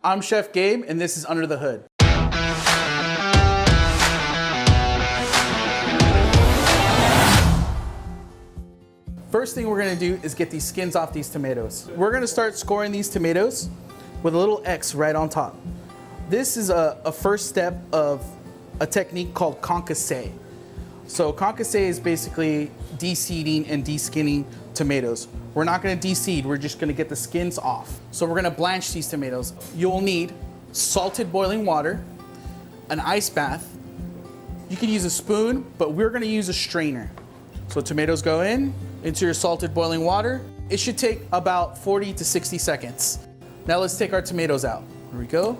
I'm Chef Gabe, and this is Under the Hood. First thing we're gonna do is get these skins off these tomatoes. We're gonna start scoring these tomatoes with a little X right on top. This is a first step of a technique called concassé. So concassé is basically de-seeding and de-skinning tomatoes. We're not gonna de-seed, we're just gonna get the skins off. So we're gonna blanch these tomatoes. You'll need salted boiling water, an ice bath. You can use a spoon, but we're gonna use a strainer. So tomatoes go into your salted boiling water. It should take about 40 to 60 seconds. Now let's take our tomatoes out. Here we go.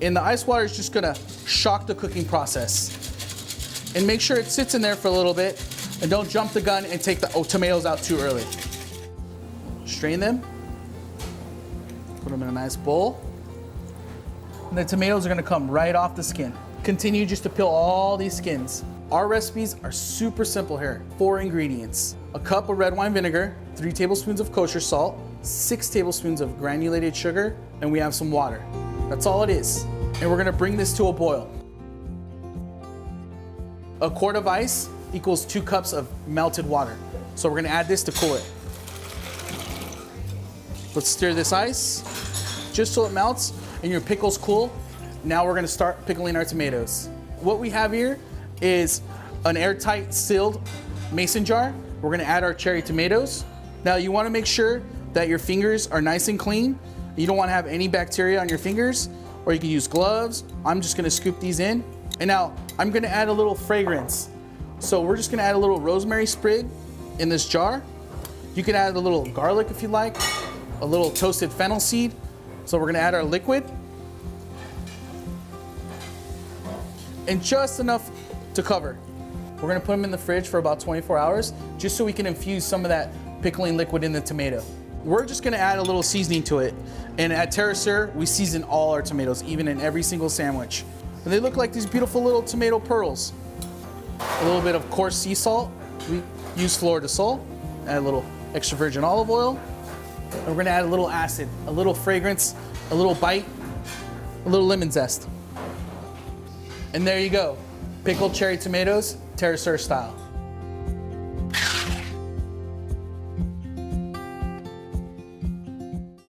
And the ice water is just gonna shock the cooking process. And make sure it sits in there for a little bit, and don't jump the gun and take the tomatoes out too early. Strain them, put them in a nice bowl. And the tomatoes are gonna come right off the skin. Continue just to peel all these skins. Our recipes are super simple here. 4 ingredients: a cup of red wine vinegar, 3 tablespoons of kosher salt, 6 tablespoons of granulated sugar, and we have some water. That's all it is. And we're gonna bring this to a boil. A quart of ice equals 2 cups of melted water. So we're gonna add this to cool it. Let's stir this ice just so it melts and your pickle's cool. Now we're gonna start pickling our tomatoes. What we have here is an airtight sealed mason jar. We're gonna add our cherry tomatoes. Now you wanna make sure that your fingers are nice and clean. You don't wanna have any bacteria on your fingers, or you can use gloves. I'm just gonna scoop these in. And now I'm gonna add a little fragrance. So we're just gonna add a little rosemary sprig in this jar. You can add a little garlic if you like, a little toasted fennel seed. So we're gonna add our liquid. And just enough to cover. We're gonna put them in the fridge for about 24 hours, just so we can infuse some of that pickling liquid in the tomato. We're just gonna add a little seasoning to it. And at Tierra Sur, we season all our tomatoes, even in every single sandwich. And they look like these beautiful little tomato pearls. A little bit of coarse sea salt. We use fleur de sel. Add a little extra virgin olive oil. And we're gonna add a little acid, a little fragrance, a little bite, a little lemon zest. And there you go. Pickled cherry tomatoes, Tierra Sur style.